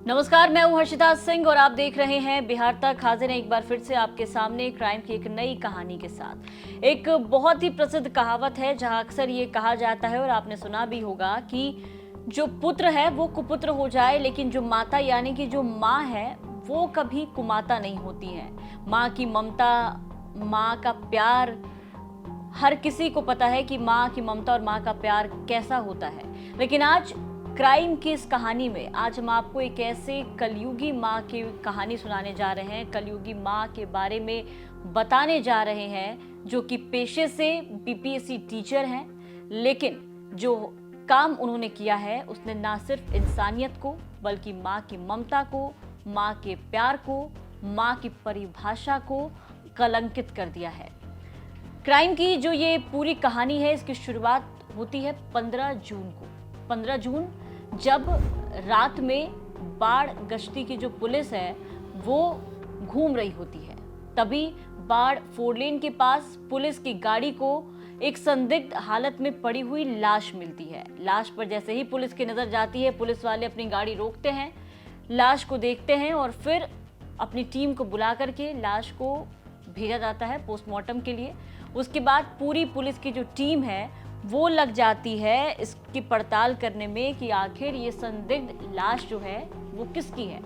नमस्कार, मैं हूं हर्षिता सिंह और आप देख रहे हैं बिहार तक। हाजिर हैं एक बार फिर से आपके सामने क्राइम की एक नई कहानी के साथ। एक बहुत ही प्रसिद्ध कहावत है जहां अक्सर ये कहा जाता है और आपने सुना भी होगा कि जो पुत्र है वो कुपुत्र हो जाए, लेकिन जो माता यानी कि जो माँ है वो कभी कुमाता नहीं होती है। माँ की ममता, माँ का प्यार, हर किसी को पता है कि माँ की ममता और माँ का प्यार कैसा होता है। लेकिन आज क्राइम की इस कहानी में आज हम आपको एक ऐसे कलयुगी माँ की कहानी सुनाने जा रहे हैं, कलयुगी माँ के बारे में बताने जा रहे हैं, जो कि पेशे से बीपीएससी टीचर हैं, लेकिन जो काम उन्होंने किया है उसने ना सिर्फ इंसानियत को बल्कि माँ की ममता को, माँ के प्यार को, माँ की परिभाषा को कलंकित कर दिया है। क्राइम की जो ये पूरी कहानी है इसकी शुरुआत होती है 15 जून को। 15 जून जब रात में बाढ़ गश्ती की जो पुलिस है वो घूम रही होती है, तभी बाढ़ 4 लेन के पास पुलिस की गाड़ी को एक संदिग्ध हालत में पड़ी हुई लाश मिलती है। लाश पर जैसे ही पुलिस की नजर जाती है, पुलिस वाले अपनी गाड़ी रोकते हैं, लाश को देखते हैं और फिर अपनी टीम को बुला करके लाश को भेजा जाता है पोस्टमार्टम के लिए। उसके बाद पूरी पुलिस की जो टीम है वो लग जाती है इसकी पड़ताल करने में कि आखिर ये संदिग्ध लाश जो है वो किसकी है।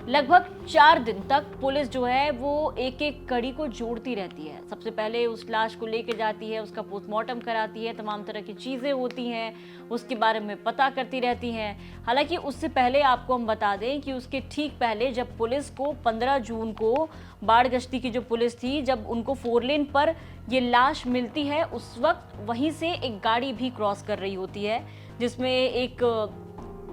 लगभग 4 दिन तक पुलिस जो है वो एक एक कड़ी को जोड़ती रहती है। सबसे पहले उस लाश को लेके जाती है, उसका पोस्टमार्टम कराती है, तमाम तरह की चीज़ें होती हैं, उसके बारे में पता करती रहती हैं। हालांकि उससे पहले आपको हम बता दें कि उसके ठीक पहले जब पुलिस को 15 जून को बाढ़ गश्ती की जो पुलिस थी, जब उनको 4 लेन पर ये लाश मिलती है, उस वक्त वहीं से एक गाड़ी भी क्रॉस कर रही होती है जिसमें एक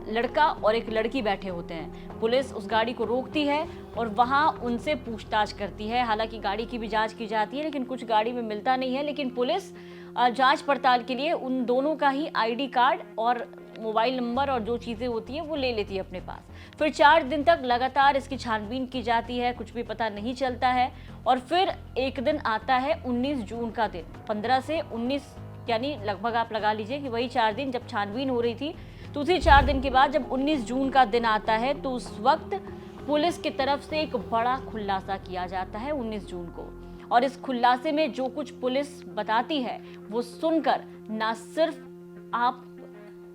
लड़का और एक लड़की बैठे होते हैं। पुलिस उस गाड़ी को रोकती है और वहां उनसे पूछताछ करती है। हालांकि गाड़ी की भी जांच की जाती है लेकिन कुछ गाड़ी में मिलता नहीं है, लेकिन पुलिस जांच पड़ताल के लिए उन दोनों का ही आईडी कार्ड और मोबाइल नंबर और जो चीज़ें होती हैं वो ले लेती है अपने पास। फिर 4 दिन तक लगातार इसकी छानबीन की जाती है, कुछ भी पता नहीं चलता है। और फिर एक दिन आता है 19 जून का दिन। 15 से 19 यानी लगभग आप लगा लीजिए कि वही 4 दिन जब छानबीन हो रही थी, तो उसी 4 दिन के बाद जब 19 जून का दिन आता है तो उस वक्त पुलिस की तरफ से एक बड़ा खुलासा किया जाता है 19 जून को। और इस खुलासे में जो कुछ पुलिस बताती है वो सुनकर ना सिर्फ आप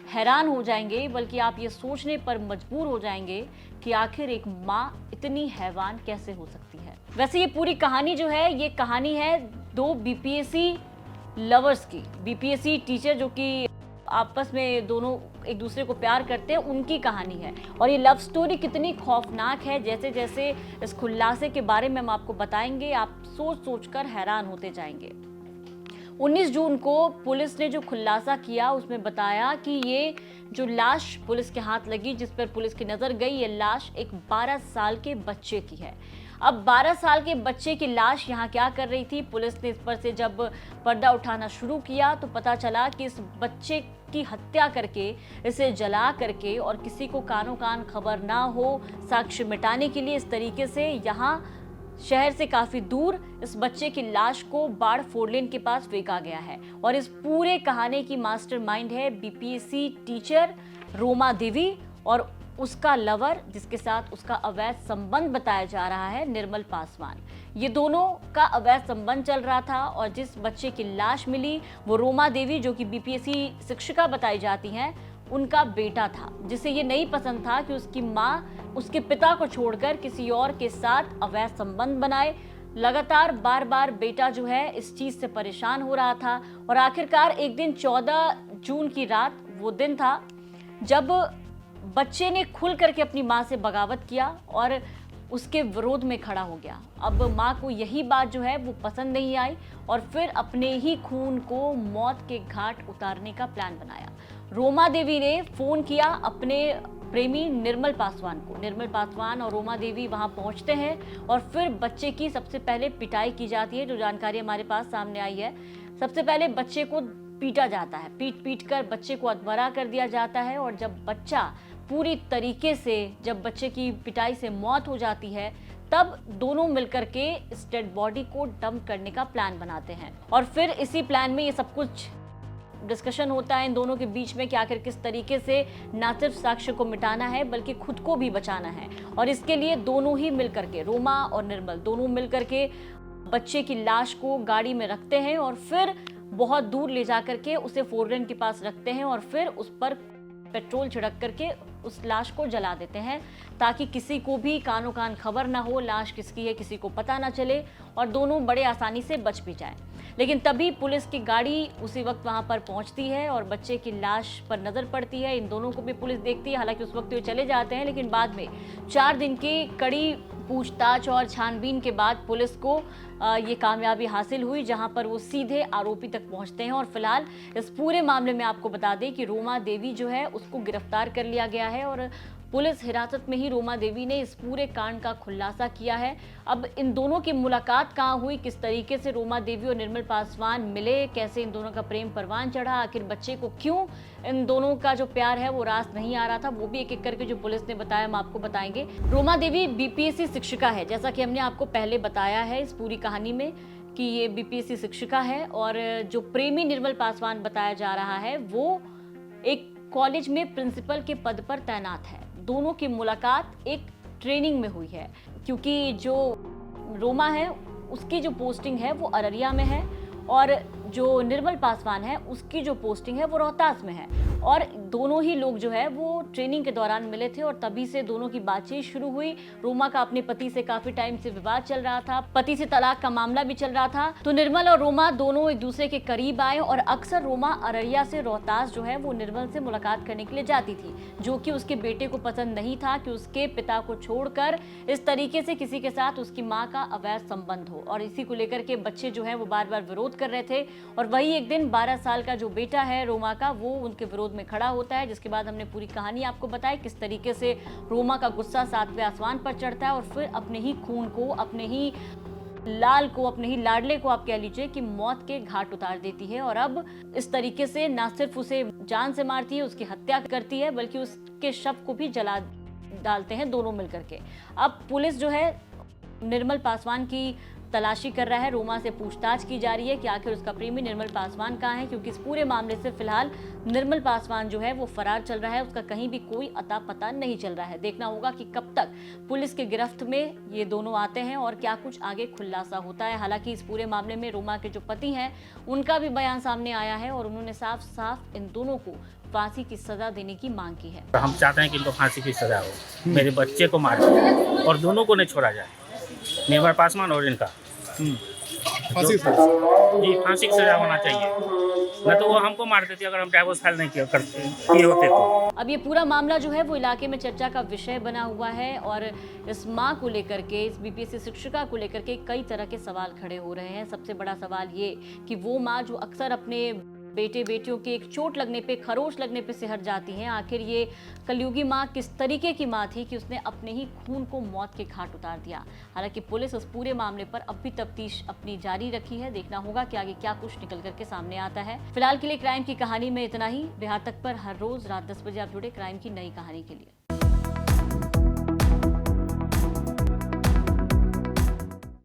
हैरान हो जाएंगे बल्कि आप ये सोचने पर मजबूर हो जाएंगे कि आखिर एक माँ इतनी हैवान कैसे हो सकती है। वैसे ये पूरी कहानी जो है, ये कहानी है 2 बीपीएससी लवर्स की। बीपीएससी टीचर जो कि आपस में दोनों एक दूसरे को प्यार करते हैं, उनकी कहानी है। और ये लव स्टोरी कितनी खौफनाक है, जैसे जैसे इस खुलासे के बारे में हम आपको बताएंगे, आप सोच सोच कर हैरान होते जाएंगे। 19 जून को पुलिस ने जो खुलासा किया उसमें बताया कि ये जो लाश पुलिस के हाथ लगी, जिस पर पुलिस की नजर गई, ये लाश एक 12 साल के बच्चे की है। अब 12 साल के बच्चे की लाश यहाँ क्या कर रही थी? पुलिस ने इस पर से जब पर्दा उठाना शुरू किया तो पता चला कि इस बच्चे की हत्या करके, इसे जला करके और किसी को कानों कान खबर ना हो, साक्ष्य मिटाने के लिए इस तरीके से यहाँ शहर से काफी दूर इस बच्चे की लाश को बाढ़ 4 लेन के पास फेंका गया है। और इस पूरे कहानी की मास्टरमाइंड है बीपीएससी टीचर रोमा देवी और उसका लवर, जिसके साथ उसका अवैध संबंध बताया जा रहा है, निर्मल पासवान। ये दोनों का अवैध संबंध चल रहा था और जिस बच्चे की लाश मिली वो रोमा देवी, जो कि बीपीएससी शिक्षिका बताई जाती हैं, उनका बेटा था, जिसे ये नहीं पसंद था कि उसकी माँ उसके पिता को छोड़कर किसी और के साथ अवैध संबंध बनाए। लगातार बार बार बेटा जो है इस चीज से परेशान हो रहा था और आखिरकार एक दिन 14 जून की रात वो दिन था जब बच्चे ने खुल करके अपनी माँ से बगावत किया और उसके विरोध में खड़ा हो गया। अब माँ को यही बात जो है वो पसंद नहीं आई और फिर अपने ही खून को मौत के घाट उतारने का प्लान बनाया। रोमा देवी ने फोन किया अपने प्रेमी निर्मल पासवान को। निर्मल पासवान और रोमा देवी वहां पहुंचते हैं और फिर बच्चे की सबसे पहले पिटाई की जाती है। जो जानकारी हमारे पास सामने आई है, सबसे पहले बच्चे को पीटा जाता है, पीट कर बच्चे को अधमरा कर दिया जाता है। और जब बच्चा पूरी तरीके से, जब बच्चे की पिटाई से मौत हो जाती है, तब दोनों मिलकर के इस डेड बॉडी को डंप करने का प्लान बनाते हैं। और फिर इसी प्लान में ये सब कुछ डिस्कशन होता है इन दोनों के बीच में कि आखिर किस तरीके से ना सिर्फ साक्ष्य को मिटाना है बल्कि खुद को भी बचाना है। और इसके लिए दोनों ही मिलकर के, रोमा और निर्मल दोनों मिलकर के बच्चे की लाश को गाड़ी में रखते हैं और फिर बहुत दूर ले जाकर के उसे फोर लेन के पास रखते हैं और फिर उस पर पेट्रोल छिड़क करके उस लाश को जला देते हैं ताकि किसी को भी कानो कान खबर ना हो लाश किसकी है, किसी को पता ना चले और दोनों बड़े आसानी से बच भी जाएं। लेकिन तभी पुलिस की गाड़ी उसी वक्त वहां पर पहुंचती है और बच्चे की लाश पर नजर पड़ती है। इन दोनों को भी पुलिस देखती है, हालांकि उस वक्त वो चले जाते हैं, लेकिन बाद में 4 दिन की कड़ी पूछताछ और छानबीन के बाद पुलिस को ये कामयाबी हासिल हुई, जहां पर वो सीधे आरोपी तक पहुंचते हैं। और फिलहाल इस पूरे मामले में आपको बता दें कि रोमा देवी जो है उसको गिरफ्तार कर लिया गया है और पुलिस हिरासत में ही रोमा देवी ने इस पूरे कांड का खुलासा किया है। अब इन दोनों की मुलाकात कहाँ हुई, किस तरीके से रोमा देवी और निर्मल पासवान मिले, कैसे इन दोनों का प्रेम परवान चढ़ा, आखिर बच्चे को क्यों इन दोनों का जो प्यार है वो रास नहीं आ रहा था, वो भी एक एक करके जो पुलिस ने बताया हम आपको बताएंगे। रोमा देवी बीपीएससी शिक्षिका है, जैसा कि हमने आपको पहले बताया है इस पूरी कहानी में कि ये बीपीएससी शिक्षिका है। और जो प्रेमी निर्मल पासवान बताया जा रहा है वो एक कॉलेज में प्रिंसिपल के पद पर तैनात है। दोनों की मुलाकात एक ट्रेनिंग में हुई है, क्योंकि जो रोमा है उसकी जो पोस्टिंग है वो अररिया में है और जो निर्मल पासवान है उसकी जो पोस्टिंग है वो रोहतास में है। और दोनों ही लोग जो है वो ट्रेनिंग के दौरान मिले थे और तभी से दोनों की बातचीत शुरू हुई। रोमा का अपने पति से काफी टाइम से विवाद चल रहा था, पति से तलाक का मामला भी चल रहा था, तो निर्मल और रोमा दोनों एक दूसरे के करीब आए और अक्सर रोमा अररिया से रोहतास जो है वो निर्मल से मुलाकात करने के लिए जाती थी, जो कि उसके बेटे को पसंद नहीं था कि उसके पिता को छोड़कर इस तरीके से किसी के साथ उसकी माँ का अवैध संबंध हो। और इसी को लेकर के बच्चे जो है वो बार बार विरोध कर रहे थे और वही एक दिन 12 साल का जो बेटा है रोमा का वो उनके विरोध में खड़ा होता है, जिसके बाद हमने पूरी कहानी आपको बताई किस तरीके से रोमा का गुस्सा 7वें आसमान पर चढ़ता है और फिर अपने ही खून को, अपने ही लाल को, अपने ही लाडले को आप कह लीजिए कि मौत के घाट उतार देती है। और अब इस तरीके से ना सिर्फ उसे जान से मारती है, उसकी हत्या करती है, बल्कि उसके शव को भी जला डालते हैं दोनों मिलकर के। अब पुलिस जो है निर्मल पासवान की तलाशी कर रहा है, रोमा से पूछताछ की जा रही है कि आखिर उसका प्रेमी निर्मल पासवान कहाँ है, क्योंकि इस पूरे मामले से फिलहाल निर्मल पासवान जो है वो फरार चल रहा है, उसका कहीं भी कोई अता पता नहीं चल रहा है। देखना होगा कि कब तक पुलिस के गिरफ्त में ये दोनों आते हैं और क्या कुछ आगे खुलासा होता है। हालांकि इस पूरे मामले में रोमा के जो पति हैं उनका भी बयान सामने आया है और उन्होंने साफ साफ इन दोनों को फांसी की सजा देने की मांग की है। हम चाहते हैं कि इनको फांसी की सजा हो, मेरे बच्चे को मार दिया और दोनों को नहीं छोड़ा जाए, निर्मल पासवान और इनका फांसी जी फांसी की सजा होना चाहिए, न तो वो हमको मार देती अगर हम डाइवोर्स फाइल नहीं किए होते तो। अब ये पूरा मामला जो है वो इलाके में चर्चा का विषय बना हुआ है और इस मां को लेकर के, इस बीपीएससी शिक्षिका को लेकर के कई तरह के सवाल खड़े हो रहे हैं। सबसे बड़ा सवाल ये कि वो मां जो अक्सर अपने बेटे बेटियों के एक चोट लगने पे, खरोच लगने पे सिहर जाती हैं, आखिर ये कलयुगी माँ किस तरीके की माँ थी कि उसने अपने ही खून को मौत के घाट उतार दिया। हालांकि पुलिस उस पूरे मामले पर अब भी तफ्तीश अपनी जारी रखी है, देखना होगा कि आगे क्या कुछ निकल करके सामने आता है। फिलहाल के लिए क्राइम की कहानी में इतना ही। बिहार तक पर हर रोज रात 10 बजे आप जुड़े क्राइम की नई कहानी के लिए।